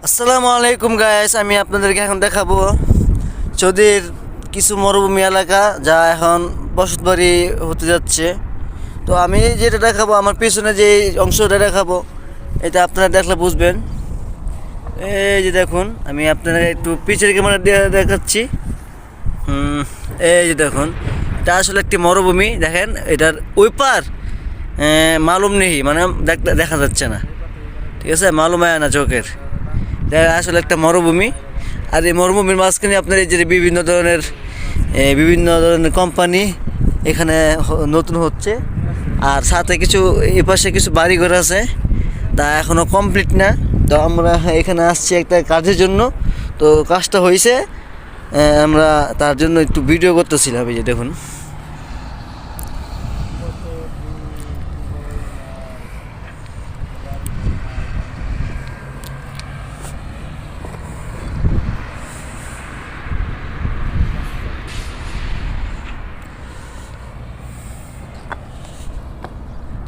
আসসালামু আলাইকুম গাইস, আমি আপনাদেরকে এখন দেখাবো সৌদির কিছু মরুভূমি এলাকা যা এখন বসতবাড়ি হতে যাচ্ছে। তো আমি যেটা দেখাবো, আমার পিছনে যে অংশটা দেখাবো, এটা আপনারা দেখলে বুঝবেন। এই যে দেখুন, আমি আপনারা একটু পিছের ক্যামেরা দিয়ে দেখাচ্ছি। এই যে দেখুন, এটা আসলে একটি মরুভূমি। দেখেন এটার ওই পার মালুম নেই, মানে দেখা যাচ্ছে না, ঠিক আছে, মালুম হয় না চোখের। এটা আসলে একটা মরুভূমি। আর এই মরুভূমির মাঝখানে আপনার এই যে বিভিন্ন ধরনের কোম্পানি এখানে নতুন হচ্ছে। আর সাথে কিছু এই পাশে কিছু বাড়িঘর আছে, তা এখনও কমপ্লিট না। তো আমরা এখানে আসছি একটা কাজের জন্য। তো কাজটা হয়েছে, আমরা তার জন্য একটু ভিডিও করতেছিলাম। এই যে দেখুন,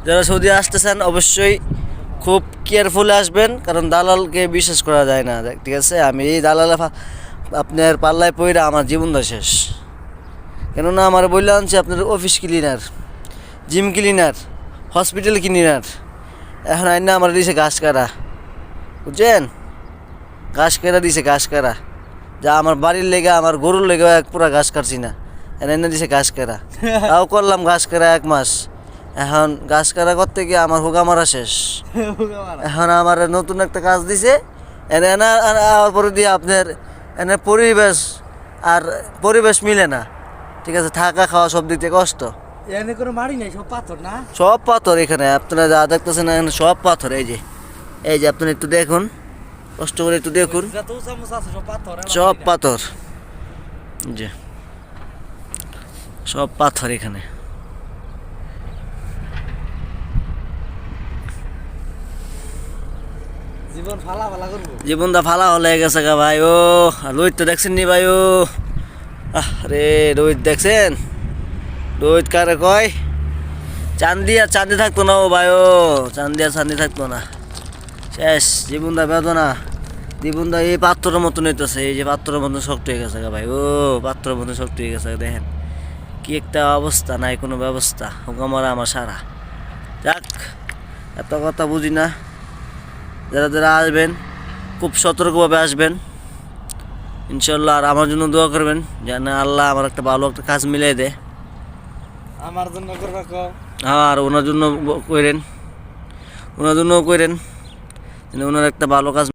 যারা সৌদি আসতেছেন অবশ্যই খুব কেয়ারফুলি আসবেন, কারণ দালালকে বিশ্বাস করা যায় না, ঠিক আছে। আমি এই আপনার পাল্লায় পইরা আমার জীবনটা শেষ। কেননা আমার বললে আনছি আপনার office cleaner, gym cleaner, hospital cleaner, এখন আইনা আমার দিয়েছে ঘাস কাটা, বুঝছেন, ঘাস কাটা দিছে, ঘাস কাটা, যা আমার বাড়ির লেগে, আমার গরুর লেগে পুরা ঘাস কাটছি না, এনে দিছে ঘাস কাটা। তাও করলাম ঘাস কাটা 1 মাস। এখন গাছ কাটা করতে গিয়ে আমার হুগা মারা শেষ। এখন আমার নতুন একটা কাজ দিছে, এনে পরে দিয়ে আপনার এনে পরিবেশ মিলে না, ঠিক আছে, থাকা খাওয়া সব দিক থেকে কষ্ট। এখানে কোনো মাড়ি নাই, সব পাথর না, সব পাথর এখানে, আপনারা যা দেখতেছেন এখানে সব পাথর। এই যে আপনারা একটু দেখুন, কষ্ট করে একটু দেখুন, সব পাথর, যে সব পাথর এখানে। জীবনটা ফালা হলে গেছে গা ভাই। ও রোহিত তো দেখছেন নি ভাই? ও আরে রোহিত দেখছেন? রোহিত কারে কয়? চান্দি থাকতো না ও ভাই। ও চান্দি থাকতো না, শেষ। জীবনটা বেদনা, জীবনটা এই পাত্রের মতন হইতেছে। এই যে পাত্রের মতন শক্ত হয়ে গেছে গা ভাই। ও পাত্রের মতন শক্ত হয়ে গেছে, দেখেন কি একটা অবস্থা, নাই কোনো ব্যবস্থা। হুকামারা আমার সারা। যাক, এত কথা বুঝি না। যারা যারা আসবেন খুব সতর্কভাবে আসবেন ইনশাল্লাহ। আর আমার জন্য দোয়া করবেন যেন আল্লাহ আমার একটা ভালো একটা কাজ মিলাই দেয়। আমার জন্য করবা কও। আর ওনার জন্য করেন, ওনার জন্যও করেন, ওনার একটা ভালো কাজ।